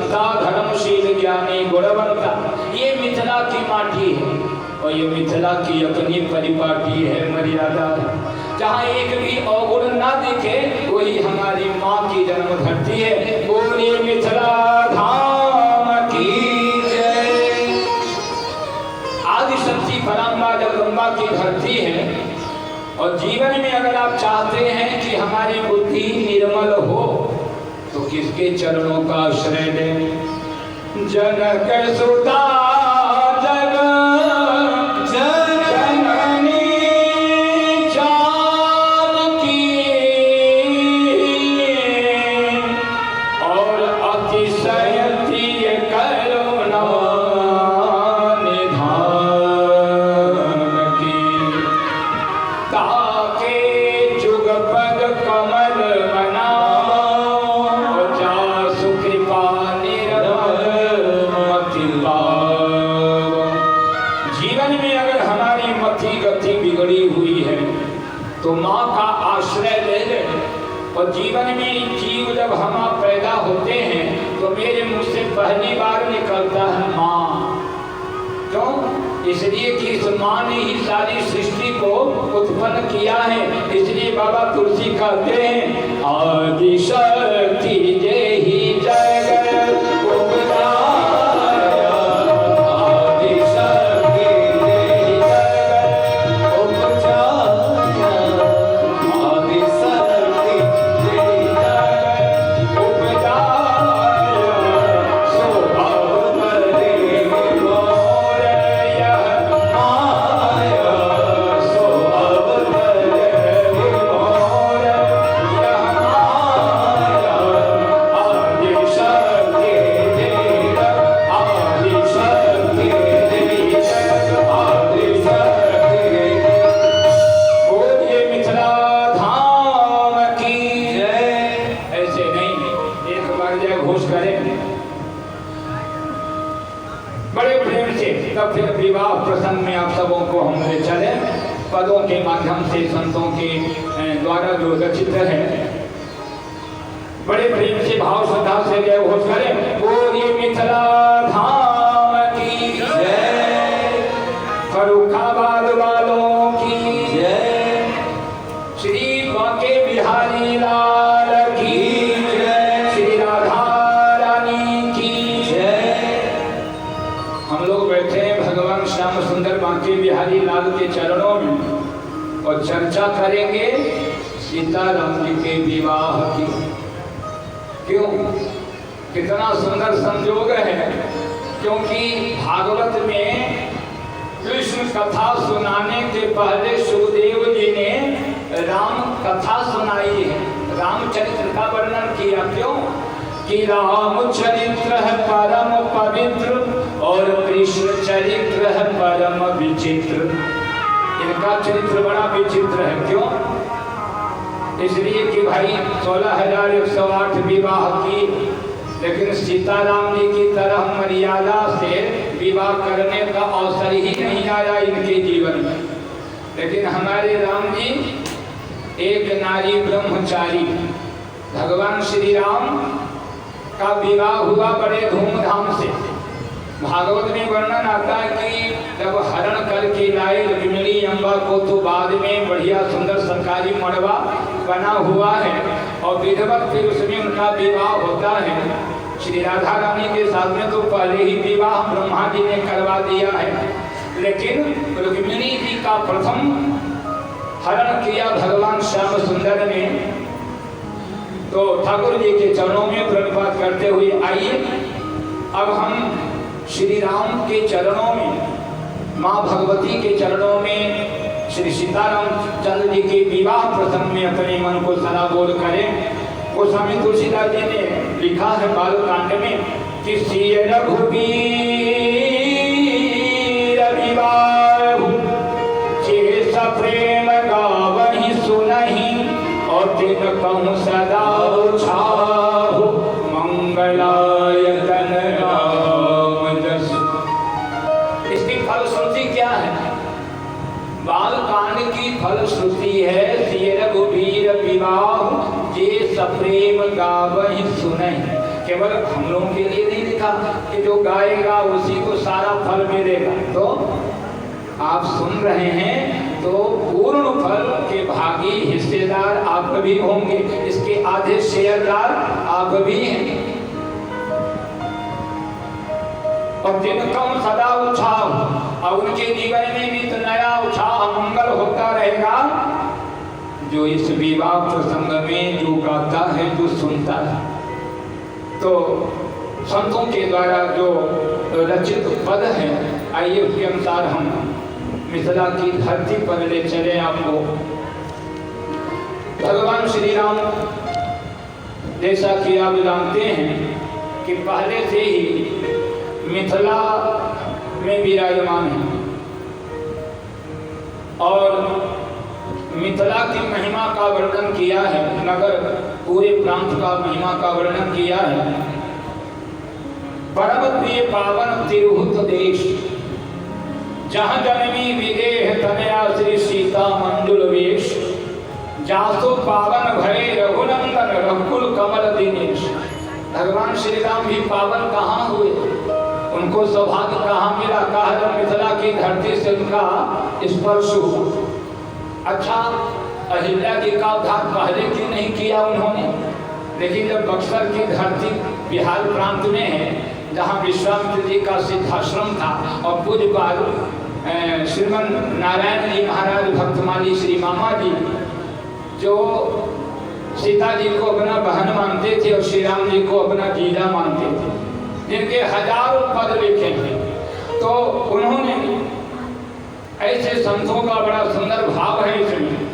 संता धर्मशील ज्ञानी गुणवंता, ये मिथिला की माटी है और ये मिथिला की अपनी परिपाटी है, मर्यादा। जहाँ एक भी अवगुण ना दिखे वही हमारी माँ की जन्म धरती है। बोलिए मिथिला धाम की जय। आदिशक्ति पराम्बा जगदम्बा की धरती है और जीवन में अगर आप चाहते हैं कि हमारी बुद्धि निर्मल हो तो किसके चरणों का आश्रय लें? जनक सुता तो माँ का आश्रय ले ले। और जीवन में जीव जब हम आप पैदा होते हैं तो मेरे मुंह से पहली बार निकलता है माँ। क्यों? इसलिए कि इस माँ ने ही सारी सृष्टि को उत्पन्न किया है। इसलिए बाबा तुलसी कहते हैं आदि शक्ति जय ही जगत उपजाया। पदों के माध्यम से संतों के द्वारा जो रचित है, बड़े प्रेम से भाव श्रद्धा से जय घोष करें। बोलिए मिथिला धाम की जय। फर्रुखाबाद वालों की जय। श्री बांके बिहारी लाल की जय। श्री राधा रानी की जय। हम लोग बैठे हैं भगवान श्याम सुंदर बांके बिहारी लाल के चरणों में और चर्चा करेंगे सीताराम जी के विवाह की। क्यों? कितना सुंदर संयोग है, क्योंकि भागवत में कृष्ण कथा सुनाने के पहले सुखदेव जी ने राम कथा सुनाई है, रामचरित्र का वर्णन किया। क्यों? कि राम चरित्र है परम पवित्र और कृष्ण चरित्र है परम विचित्र। इनका चरित्र बड़ा विचित्र है। क्यों? इसलिए कि भाई 16,108 विवाह की, लेकिन सीताराम जी की तरह मर्यादा से विवाह करने का अवसर ही नहीं आया इनके जीवन में। लेकिन हमारे राम जी एक नारी ब्रह्मचारी, भगवान श्री राम का विवाह हुआ बड़े धूमधाम से। भागवत में वर्णन आता है कि जब हरण करके लाए रुक्मिणी अम्बा को तो बाद में बढ़िया सुंदर सरकारी मड़वा बना हुआ है और विधिवत फिर उसमें उनका विवाह होता है। श्री राधा रानी के साथ में तो पहले ही विवाह ब्रह्मा जी ने करवा दिया है, लेकिन रुक्मिणी जी का प्रथम हरण किया भगवान श्याम सुंदर ने। तो ठाकुर जी के चरणों में प्रणपात करते हुए आइए अब हम श्री राम के चरणों में, माँ भगवती के चरणों में श्री सीताराम चंद्र जी के विवाह प्रसंग में अपने मन को सदा बोल करें। वो स्वामी तुलसीदास जी ने लिखा है बालकांड में कि सिय रघुबीर विवाह जे सप्रेम गावहि सुनहि और तिन कहूँ सदा छाहु मंगलाय तन राम जस। इसकी फलश्रुति क्या है? बालकांड की फलश्रुति है सिय रघुबीर विवाह जे सप्रेम गावहि सुनहि। केवल हम लोगों के लिए नहीं लिखा कि जो गाएगा उसी को सारा फल मिलेगा। तो आप सुन रहे हैं तो पूर्ण फल के भागी हिस्सेदार आप भी होंगे, इसके आधे शेयरदार आप भी हैं। और जिनका सदा उत्साह और उनके जीवन में भी तो नया उत्साह मंगल होता रहेगा। जो इस विवाह प्रसंग में जो गाता है, जो सुनता है, तो संतों के द्वारा जो रचित पद है, आइए उसके अनुसार हम मिथिला की धरती पर ले चले आपको। भगवान श्री राम जैसा कि आप जानते हैं कि पहले से ही मिथिला में विराजमान है और मिथिला की महिमा का वर्णन किया है, नगर पूरे प्रांत का महिमा का वर्णन किया है। परम प्रिय पावन तिरुहुत देश, जहाँ जन्मी विदेह तनया श्री सीता मंजुल वेश, जासो पावन भरे रघुनंदन रघुकुल कमल दिनेश। भगवान श्री राम भी पावन कहाँ हुए, उनको सौभाग्य कहाँ मिला, कहा जब मिथिला की धरती से उनका स्पर्श हुआ। अच्छा, अहिल्या जी का उद्धार पहले क्यों नहीं किया उन्होंने? लेकिन जब बक्सर की धरती बिहार प्रांत में है, जहाँ विश्वामित्र जी का सिद्धाश्रम था और पूज्यपाल श्रीमन नारायण जी महाराज भक्तमाली श्री मामा जी, जो सीता जी को अपना बहन मानते थे और श्री राम जी को अपना जीजा मानते थे, जिनके हजारों पद लिखे थे, तो उन्होंने ऐसे संतों का बड़ा सुंदर भाव है इसमें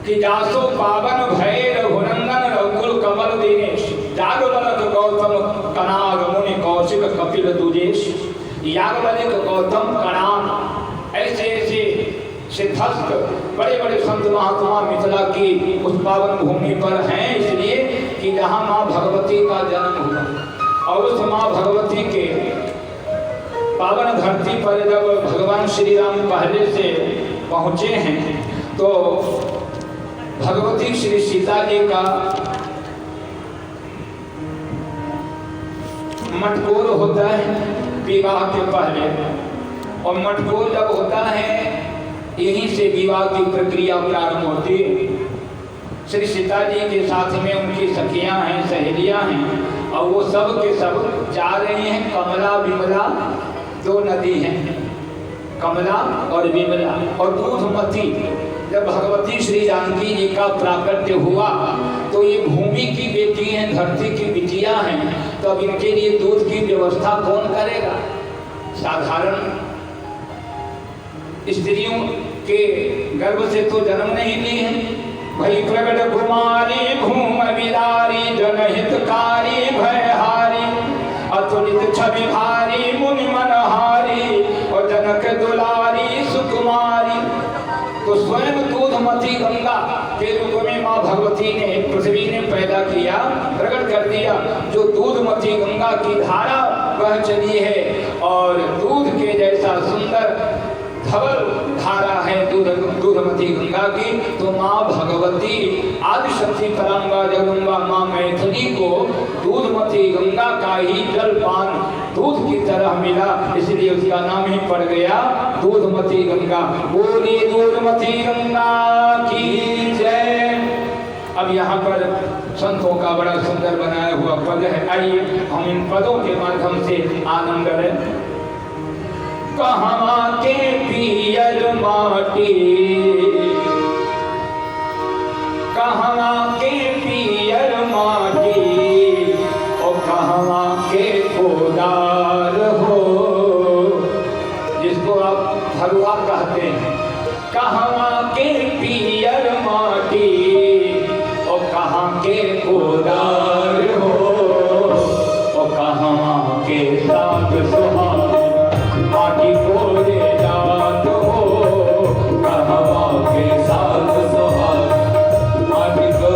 कि जासो पावन भय रघुनंदन रघुकुल कमल दिनेश, जागवलक गौतम कनाग मुनि कौशिक कपिल दुजेश, यागवलिक गौतम कणान। ऐसे ऐसे सिद्धस्थ बड़े बड़े संत महात्मा मिथिला की उस पावन भूमि पर हैं, इसलिए कि जहाँ माँ भगवती का जन्म हुआ। और उस माँ भगवती के पावन धरती पर जब भगवान श्री राम पहले से पहुँचे हैं, तो भगवती श्री सीता जी का मटकोर होता है विवाह के पहले, और मटकोर जब होता है यहीं से विवाह की प्रक्रिया प्रारंभ होती है। श्री सीता जी के साथ में उनकी सखियां हैं, सहेलियां हैं, और वो सब के सब जा रही हैं। कमला विमला दो नदी हैं, कमला और विमला। और दूधमती, जब भगवती श्री जानकी जी का प्राकट्य हुआ तो ये भूमि की बेटी हैं, धरती की बिटिया हैं, तो अब इनके लिए दूध की व्यवस्था कौन करेगा? साधारण स्त्रियों के गर्भ से तो जन्म नहीं ली है। भई प्रगट कुमारी भूम विदारी जनहितकारी भयहारी, अतुलित छवि भारी मुनि मनहारी, और जनक दुलारी सुकुमारी। तो स्वयं दूधमती गंगा के रूप में माँ भगवती ने पृथ्वी ने पैदा किया, प्रकट कर दिया। जो दूधमती गंगा की धारा बह चली है, और दूध के जैसा सुंदर धवल धारा है दूधमती गंगा की, तो माँ भगवती आदिशक्ति तरंगा जगदम्बा माँ मैथिली को दूधमती गंगा का ही जलपान दूध की तरह मिला, इसलिए उसका नाम ही पड़ गया दूधमती गंगा। बोली दूधमती गंगा की जय। अब यहाँ पर संतों का बड़ा सुंदर बनाया हुआ पद है, आइए हम इन पदों के माध्यम से आनंद लें। कहाँ के पियर माटी, कहाँ के पियर माटी, और कहाँ के कोदार हो, जिसको आप फरुआ कहते हैं। कहाँ के पियर माटी, और कहाँ के कोदार हो, और कहाँ के साग सुहाग माटी को ले जात हो, कहाँ के साग सुहाग माटी को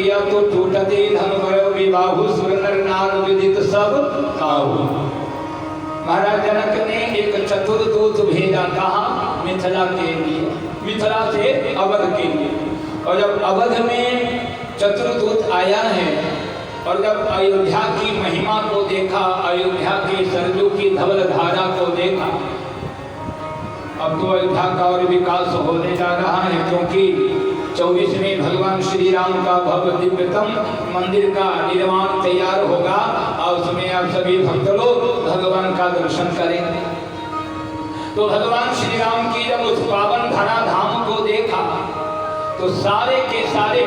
किया तो टूटते धन भयो विबाहु सुर नर नार विदित सब काहू। महाराज जनक ने एक चतुर्दूत भेजा, कहा मिथिला के लिए, मिथिला से अवध के लिए। और जब अवध में चतुर्दूत आया है और जब अयोध्या की महिमा को देखा, अयोध्या के सरजू की धवल धारा को देखा, अब तो अयोध्या का और विकास होने जा रहा है, क्योंकि 24वें भगवान श्री राम का भव्य दिव्यतम मंदिर का निर्माण तैयार होगा और उसमें आप सभी भक्त लोग भगवान का दर्शन करेंगे। तो भगवान श्री राम की जब उस पावन धरा धाम को देखा तो सारे के सारे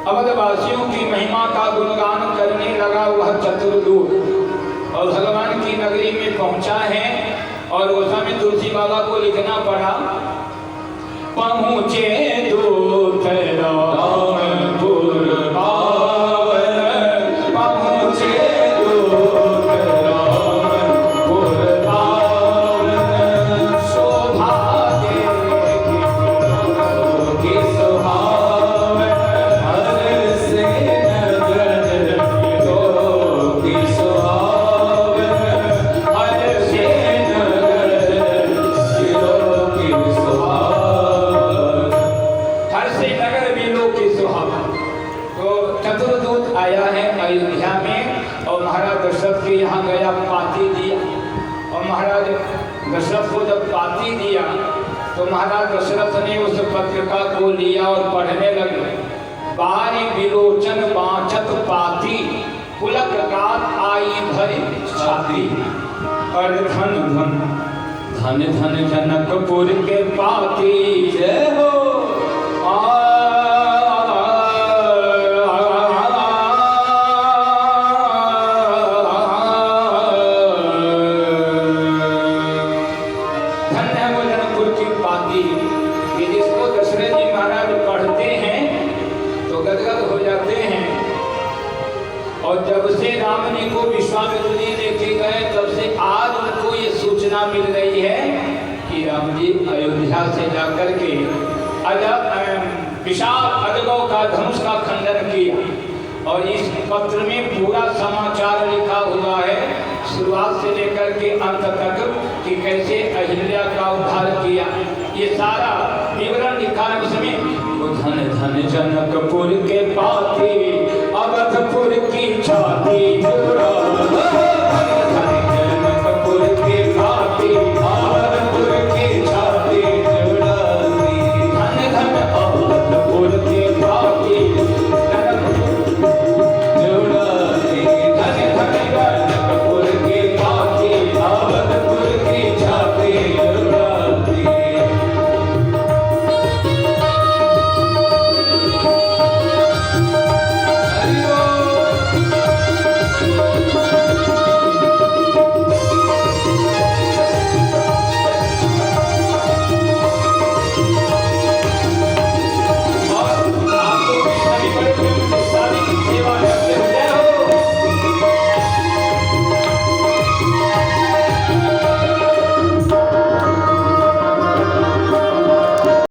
अवधवासियों की महिमा का गुणगान करने लगा वह चतुर्दूत। और भगवान की नगरी में पहुंचा है और उस समय तुलसी बाबा को लिखना पड़ा, पहुंचे दूत रामपुर पावन, पहुंचे दूत रामपुर पावन, शोभा के सुहावन, हर से नगर की सुहावन, हर से अयोध्या में। और महाराज दशरथ के यहाँ गया, पाती दिया। और महाराज दशरथ को जब पाती दिया तो महाराज दशरथ ने उस पत्रिका को लिया और पढ़ने लगे। बारी विलोचन बाँचत पाती, पुलक गात आई भरी छाती। और धन धन धन धन जनकपुर के पाती, जय हो। और जब से राम जी को विश्वामित्र जी लेके गए तब से आज उनको ये सूचना मिल रही है कि राम जी अयोध्या से जाकर के विशाल अजगव का धनुष का खंडन किया। और इस पत्र में पूरा समाचार लिखा हुआ है, शुरुआत से लेकर के अंत तक, कि कैसे अहिल्या का उद्धार किया। ये सारा विवरण लिखा है उसमें। धन धन जनकपुर के पाती, अवधपुर की छाती।